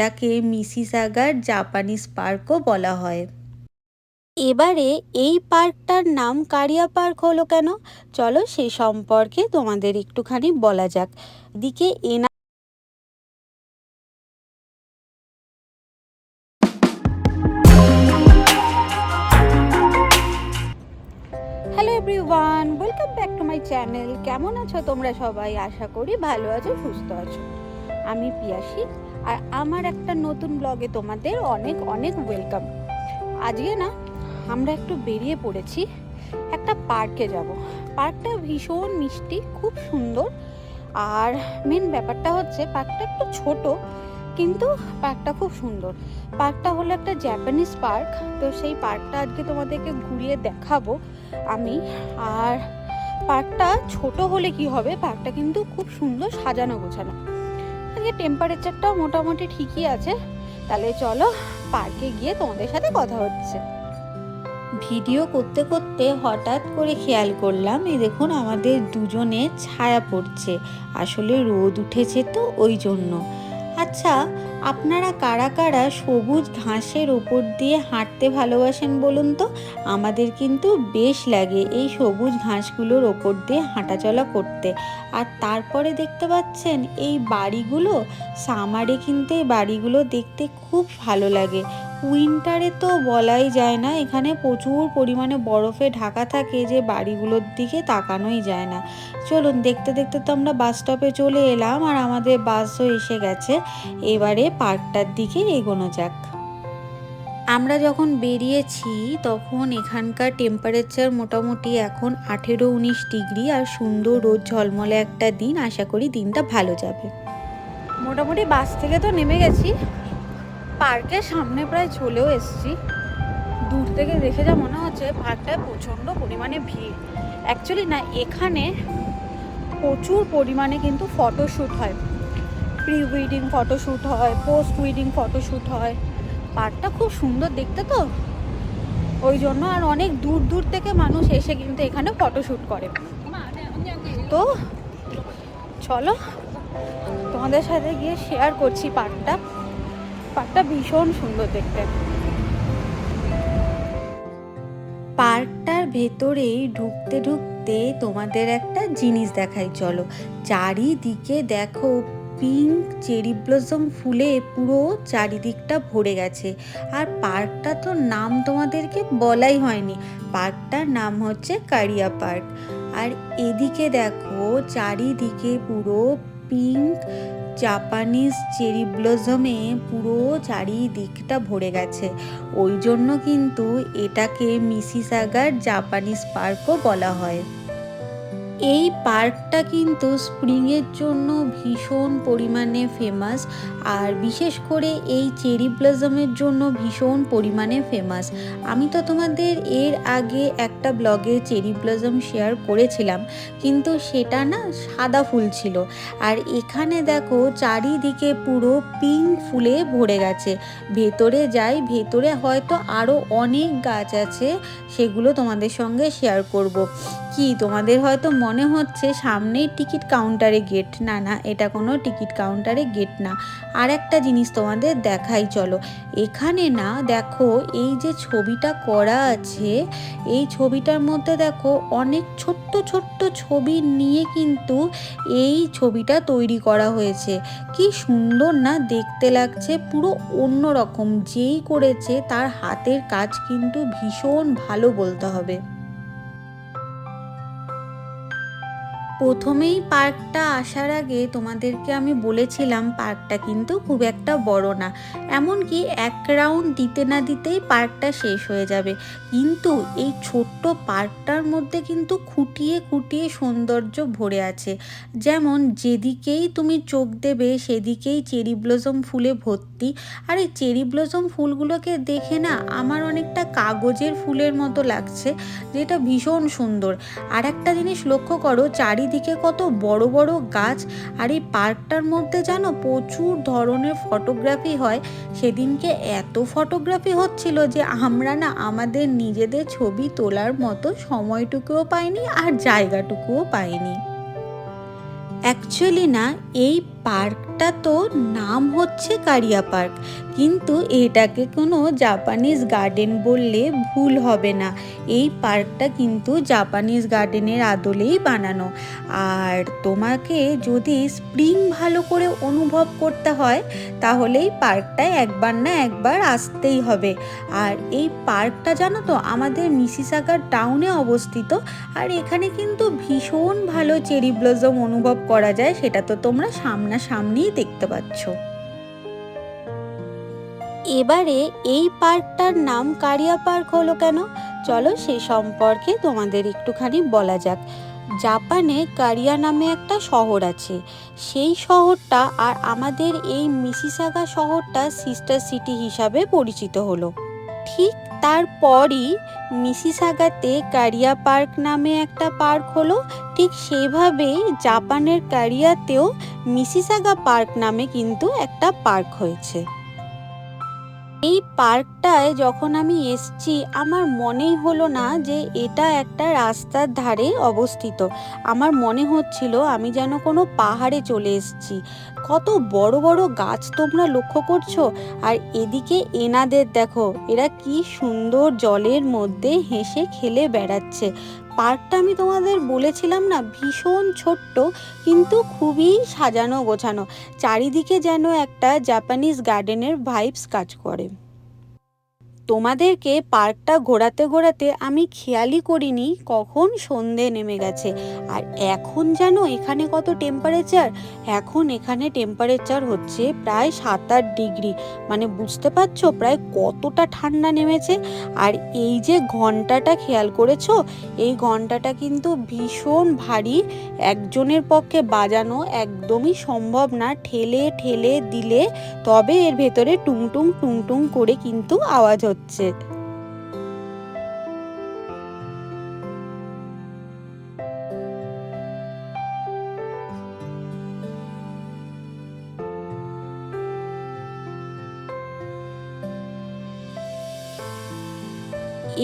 এটাকে মিসিসাগার জাপানিজ পার্কও বলা হয়। এবারে এই পার্কটার নাম কারিয়া পার্ক হলো কেন, চলো সে সম্পর্কে তোমাদের একটুখানি বলা যাক। এদিকে hello everyone, welcome back to my channel. কেমন আছো তোমরা সবাই? আশা করি ভালো আছো, সুস্থ আছো। আমি পিয়াসী, আর আমার একটা নতুন ব্লগে তোমাদের অনেক অনেক ওয়েলকাম। আজকে না আমরা একটু বেরিয়ে পড়েছি, একটা পার্কে যাব। পার্কটা ভীষণ মিষ্টি, খুব সুন্দর। আর মেন ব্যাপারটা হচ্ছে পার্কটা একটু ছোট, কিন্তু পার্কটা খুব সুন্দর। পার্কটা হলো একটা জাপানিজ পার্ক, তো সেই পার্কটা আজকে তোমাদেরকে ঘুরিয়ে দেখাবো আমি। আর পার্কটা ছোট হলে কি হবে, পার্কটা কিন্তু খুব সুন্দর সাজানো গোছানো। আজকে টেম্পারেচারটাও মোটামুটি ঠিকই আছে। তাহলে চলো পার্কে গিয়ে তোমাদের সাথে কথা হচ্ছে। ভিডিও করতে করতে হঠাৎ করে খেয়াল করলাম, এই দেখুন আমাদের দুজনে ছায়া পড়ছে। আসলে রোদ উঠেছে তো ওই জন্য। আচ্ছা, আপনারা কারা কারা সবুজ ঘাসের ওপর দিয়ে হাঁটতে ভালোবাসেন বলুন তো? আমাদের কিন্তু বেশ লাগে এই সবুজ ঘাসগুলোর ওপর দিয়ে হাঁটাচলা করতে। আর তারপরে দেখতে পাচ্ছেন এই বাড়িগুলো, সামারে কিন্তু এই বাড়িগুলো দেখতে খুব ভালো লাগে। উইন্টারে তো বলাই যায় না, এখানে প্রচুর পরিমাণে বরফে ঢাকা থাকে যে বাড়িগুলোর দিকে তাকানোই যায় না। চলুন, দেখতে দেখতে তো আমরা বাস স্টপে চলে এলাম, আর আমাদের বাসও এসে গেছে। এবারে পার্কটার দিকে এগোনো যাক। আমরা যখন বেরিয়েছি তখন এখানকার টেম্পারেচার মোটামুটি এখন 18-19 ডিগ্রি, আর সুন্দর রোদ ঝলমলে একটা দিন। আশা করি দিনটা ভালো যাবে। মোটামুটি বাস থেকে তো নেমে গেছি, পার্কের সামনে প্রায় চলেও এসেছি। দূর থেকে দেখে যা মনে হচ্ছে পার্কটায় প্রচণ্ড পরিমাণে ভিড়। অ্যাকচুয়ালি না, এখানে প্রচুর পরিমাণে কিন্তু ফটোশ্যুট হয়। প্রি ওয়েডিং ফটোশ্যুট হয়, পোস্ট ওয়েডিং ফটোশ্যুট হয়। পার্কটা খুব সুন্দর দেখতে তো, ওই জন্য আর অনেক দূর দূর থেকে মানুষ এসে কিন্তু এখানে ফটোশ্যুট করে। তো চলো তোমাদের সাথে গিয়ে শেয়ার করছি পার্কটা। পার্কটা ভীষণ সুন্দর দেখতে। পার্কটার ভেতরেই ঢুকতে ঢুকতে তোমাদের একটা জিনিস দেখাই, চলো। চারিদিকে দেখো পিঙ্ক চেরি ব্লসম ফুলে পুরো চারিদিকটা ভরে গেছে। আর পার্কটা তো নাম তোমাদেরকে বলাই হয়নি, পার্কটার নাম হচ্ছে কারিয়া পার্ক। আর এদিকে দেখো চারিদিকে পুরো পিঙ্ক জাপানিজ চেরি ব্লসমে পুরো চারিদিকটা ভরে গেছে। ওই জন্য কিন্তু এটাকে মিসিসাগার জাপানিজ পার্কও বলা হয়। এই পার্কটা কিন্তু স্প্রিংয়ের জন্য ভীষণ পরিমাণে ফেমাস, আর বিশেষ করে এই চেরি ব্লসমের জন্য ভীষণ পরিমাণে ফেমাস। আমি তো তোমাদের এর আগে একটা ব্লগে চেরি ব্লসম শেয়ার করেছিলাম, কিন্তু সেটা না সাদা ফুল ছিল। আর এখানে দেখো চারিদিকে পুরো পিঙ্ক ফুলে ভরে গেছে। ভেতরে যাই, ভেতরে হয়তো আরও অনেক গাছ আছে, সেগুলো তোমাদের সঙ্গে শেয়ার করব। কি তোমাদের হয়তো মনে হচ্ছে সামনেই টিকিট কাউন্টারে গেট, না না, এটা কোনো টিকিট কাউন্টারে গেট না। আর একটা জিনিস তোমাদের দেখাই, চলো। এখানে না দেখো এই যে ছবিটা করা আছে, এই ছবিটার মধ্যে দেখো অনেক ছোট্ট ছোট্ট ছবি নিয়ে কিন্তু এই ছবিটা তৈরি করা হয়েছে। কি সুন্দর না দেখতে লাগছে, পুরো অন্য রকম। যেই করেছে তার হাতের কাজ কিন্তু ভীষণ ভালো বলতে হবে। প্রথমেই পার্কটা আসার আগে তোমাদেরকে আমি বলেছিলাম পার্কটা কিন্তু খুব একটা বড় না, এমনকি এক রাউন্ড দিতে না দিতেই পার্কটা শেষ হয়ে যাবে। কিন্তু এই ছোট্ট পার্কটার মধ্যে কিন্তু খুঁটিয়ে খুঁটিয়ে সৌন্দর্য ভরে আছে। যেমন যেদিকেই তুমি চোখ দেবে সেদিকেই চেরি ব্লসম ফুলে ভর্তি। আর এই চেরি ব্লসম ফুলগুলোকে দেখে না আমার অনেকটা কাগজের ফুলের মতো লাগছে, যেটা ভীষণ সুন্দর। আর একটা জিনিস লক্ষ্য করো, চারিদিকে কত বড় বড় গাছ। আর এই পার্কটার মধ্যে জানো প্রচুর ধরনের ফটোগ্রাফি হয়। সেদিনকে এত ফটোগ্রাফি হচ্ছিল যে আমরা না আমাদের নিজেদের ছবি তোলার মতো সময়টুকুও পাইনি, আর জায়গাটুকুও পাইনি। অ্যাকচুয়ালি না, এই পার্কটা তো নাম হচ্ছে কারিয়া পার্ক, কিন্তু এটাকে কোনো জাপানিজ গার্ডেন বললে ভুল হবে না। এই পার্কটা কিন্তু জাপানিজ গার্ডেনের আদলেই বানানো। আর তোমাকে যদি স্প্রিং ভালো করে অনুভব করতে হয় তাহলে এই পার্কটায় একবার না একবার আসতেই হবে। আর এই পার্কটা জানো তো আমাদের মিসিসাগা টাউনে অবস্থিত। আর এখানে কিন্তু ভীষণ ভালো চেরি ব্লসম অনুভব করা যায়, সেটা তো তোমরা সামনাসামনিই দেখতে পাচ্ছ। এবারে এই পার্কটার নাম কারিয়া পার্ক হলো কেন, চলো সে সম্পর্কে তোমাদের একটুখানি বলা যাক। জাপানে কারিয়া নামে একটা শহর আছে, সেই শহরটা আর আমাদের এই মিসিসাগা শহরটা সিস্টার সিটি হিসাবে পরিচিত হলো। ঠিক তারপরই মিসিসাগাতে কারিয়া পার্ক নামে একটা পার্ক হলো। ঠিক সেভাবেই জাপানের কারিয়াতেও মিসিসাগা পার্ক নামে কিন্তু একটা পার্ক হয়েছে। এই পার্কটায় যখন আমি এসছি আমার মনেই হলো না যে এটা একটা রাস্তার ধারে অবস্থিত। আমার মনে হচ্ছিল আমি যেন কোনো পাহাড়ে চলে এসেছি। কত বড় বড় গাছ তোমরা লক্ষ্য করছো, আর এদিকে এনাদের দেখো, এরা কি সুন্দর জলের মধ্যে হেসে খেলে বেড়াচ্ছে। পার্কটা আমি তোমাদের বলেছিলাম না ভীষণ ছোট্ট, কিন্তু খুবই সাজানো গোছানো। চারিদিকে যেন একটা জাপানিজ গার্ডেনের ভাইবস কাজ করে। তোমাদেরকে পার্কটা ঘোরাতে ঘোরাতে আমি খেয়ালই করিনি কখন সন্ধে নেমে গেছে। আর এখন যেন এখানে কত টেম্পারেচার, এখন এখানে টেম্পারেচার হচ্ছে প্রায় 7-8 ডিগ্রি। মানে বুঝতে পারছো প্রায় কতটা ঠান্ডা নেমেছে। আর এই যে ঘন্টাটা খেয়াল করেছো, এই ঘন্টাটা কিন্তু ভীষণ ভারী, একজনের পক্ষে বাজানো একদমই সম্ভব না। ঠেলে ঠেলে দিলে তবে এর ভেতরে টুংটুং টুংটুং করে কিন্তু আওয়াজ হচ্ছে।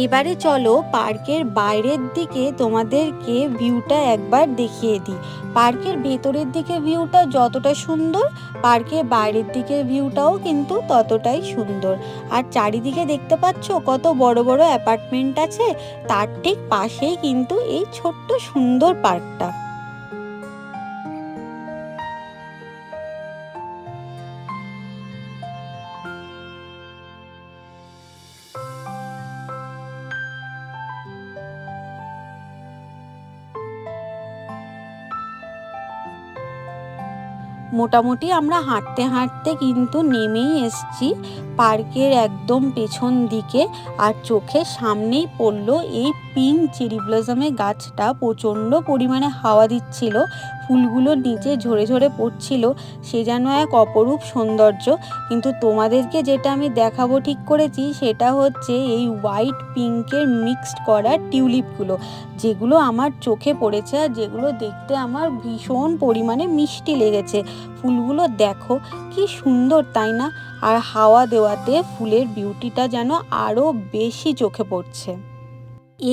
এবারে চলো পার্কের বাইরের দিকে তোমাদেরকে ভিউটা একবার দেখিয়ে দিই। পার্কের ভেতরের দিকে ভিউটা যতটা সুন্দর, পার্কের বাইরের দিকের ভিউটাও কিন্তু ততটাই সুন্দর। আর চারিদিকে দেখতে পাচ্ছ কত বড় বড় অ্যাপার্টমেন্ট আছে, তার ঠিক পাশেই কিন্তু এই ছোট্ট সুন্দর পার্কটা। মোটামুটি আমরা হাঁটতে হাঁটতে কিন্তু নেমেই এসছি পার্কের একদম পেছন দিকে। আর চোখের সামনেই পড়লো এই পিঙ্ক চেরি ব্লসমের গাছটা। প্রচণ্ড পরিমাণে হাওয়া দিচ্ছিল, ফুলগুলো নিচে ঝরে ঝরে পড়ছিল, সে যেন এক অপরূপ সৌন্দর্য। কিন্তু তোমাদেরকে যেটা আমি দেখাবো ঠিক করেছি সেটা হচ্ছে এই হোয়াইট পিঙ্কের মিক্সড করা টিউলিপগুলো, যেগুলো আমার চোখে পড়েছে আর যেগুলো দেখতে আমার ভীষণ পরিমাণে মিষ্টি লেগেছে। ফুলগুলো দেখো কি সুন্দর, তাই না? আর হাওয়া দেওয়াতে ফুলের বিউটিটা যেন আরো বেশি চোখে পড়ছে।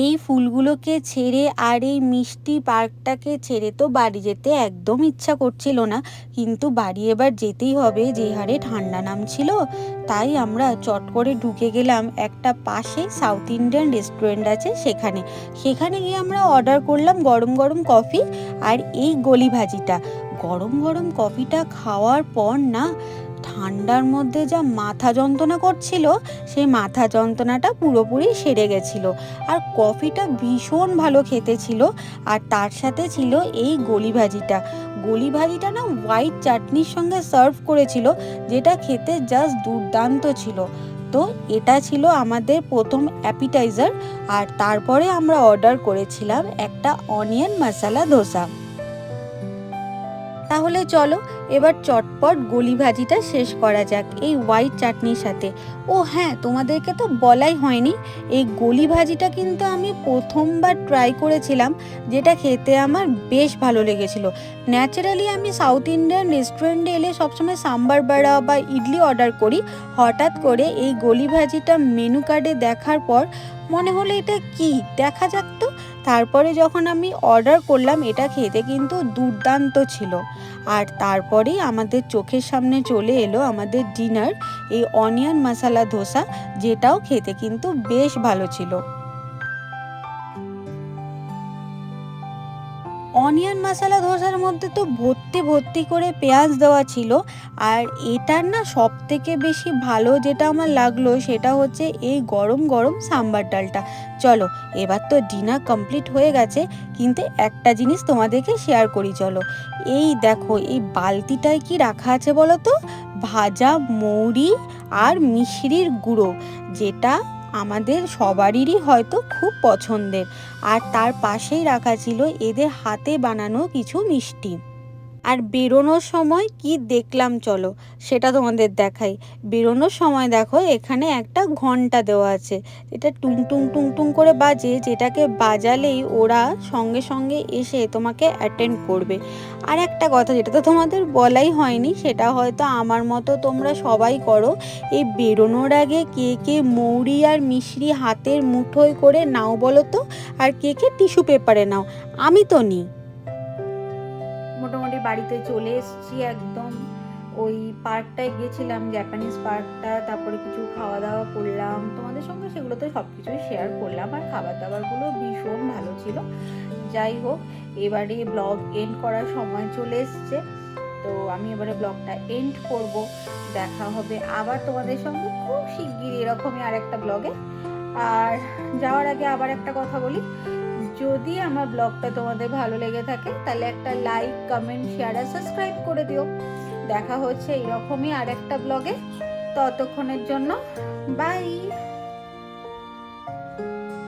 এই ফুলগুলোকে ছেড়ে আর এই মিষ্টি পার্কটাকে ছেড়ে তো বাড়ি যেতে একদম ইচ্ছা করছিল না, কিন্তু বাড়ি এবার যেতেই হবে যে হারে ঠান্ডা নামছিল। তাই আমরা চট করে ঢুকে গেলাম একটা পাশে সাউথ ইন্ডিয়ান রেস্টুরেন্ট আছে সেখানে। সেখানে গিয়ে আমরা অর্ডার করলাম গরম গরম কফি আর এই গলি ভাজিটা। গরম গরম কফিটা খাওয়ার পর না, ঠান্ডার মধ্যে যা মাথা যন্ত্রণা করছিল সেই মাথা যন্ত্রণাটা পুরোপুরি সেরে গেছিল। আর কফিটা ভীষণ ভালো খেতে ছিল। আর তার সাথে ছিল এই গলি ভাজিটা। গলি ভাজিটা না হোয়াইট চাটনির সঙ্গে সার্ভ করেছিল, যেটা খেতে জাস্ট দুর্দান্ত ছিল। তো এটা ছিল আমাদের প্রথম অ্যাপিটাইজার। আর তারপরে আমরা অর্ডার করেছিলাম একটা অনিয়ন মশলা ধোসা। তাহলে চলো এবার চটপট গলি ভাজিটা শেষ করা যাক এই হোয়াইট চাটনির সাথে। ও হ্যাঁ, তোমাদেরকে তো বলাই হয়নি, এই গলি ভাজিটা কিন্তু আমি প্রথমবার ট্রাই করেছিলাম, যেটা খেতে আমার বেশ ভালো লেগেছিল। ন্যাচারালি আমি সাউথ ইন্ডিয়ান রেস্টুরেন্টে এলে সবসময় সাম্বার বড়া বা ইডলি অর্ডার করি। হঠাৎ করে এই গলি ভাজিটা মেনু কার্ডে দেখার পর মনে হলো এটা কি, দেখা যাক তো। তারপরে যখন আমি অর্ডার করলাম, এটা খেতে কিন্তু দুর্দান্ত ছিল। আর তারপরেই আমাদের চোখের সামনে চলে এলো আমাদের ডিনার, এই অনিয়ন মশলা ধোসা, যেটাও খেতে কিন্তু বেশ ভালো ছিল। অনিয়ন মশলা ধোসার মধ্যে তো ভর্তি ভর্তি করে পেঁয়াজ দেওয়া ছিল। আর এটার না সব থেকে বেশি ভালো যেটা আমার লাগলো সেটা হচ্ছে এই গরম গরম সাম্বার ডালটা। চলো, এবার তো ডিনার কমপ্লিট হয়ে গেছে, কিন্তু একটা জিনিস তোমাদেরকে শেয়ার করি চলো। এই দেখো, এই বালতিটায় কি রাখা আছে বলো তো? ভাজা মৌরি আর মিশরির গুঁড়ো, যেটা আমাদের সবারই হয়তো খুব পছন্দের। আর তার পাশেই রাখা ছিল এদের হাতে বানানো কিছু মিষ্টি। আর বেরোনোর সময় কি দেখলাম চলো সেটা তোমাদের দেখাই। বেরোনোর সময় দেখো এখানে একটা ঘন্টা দেওয়া আছে, এটা টুং টুং টুং টুং করে বাজে, যেটাকে বাজালেই ওরা সঙ্গে সঙ্গে এসে তোমাকে অ্যাটেন্ড করবে। আর একটা কথা যেটা তো তোমাদের বলাই হয়নি, সেটা হয়তো আমার মতো তোমরা সবাই করো, এই বেরোনোর আগে কে কে মৌরি আর মিশরি হাতের মুঠোয় করে নাও বলো তো? আর কে কে টিস্যু পেপারে নাও? আমি তো নিই। মোটামুটি বাড়িতে চলে এসেছি একদম। ওই পার্কটায় গেছিলাম, জাপানিজ পার্কটা, তারপরে কিছু খাওয়া দাওয়া করলাম তোমাদের সঙ্গে, সেগুলো তো সব কিছুই শেয়ার করলাম। আর খাবার দাবারগুলো ভীষণ ভালো ছিল। যাই হোক, এবারে ব্লগ এন্ড করার সময় চলে এসছে, তো আমি এবারে ব্লগটা এন্ড করব। দেখা হবে আবার তোমাদের সঙ্গে খুব শিগগিরই এরকমই আরেকটা ব্লগে। আর যাওয়ার আগে আবার একটা কথা বলি, যদি আমার ব্লগটা তোমাদের ভালো লেগে থাকে তাহলে একটা লাইক, কমেন্ট, শেয়ার আর সাবস্ক্রাইব করে দিও। দেখা হচ্ছে এরকমই আরেকটা ব্লগে, ততক্ষণের জন্য বাই।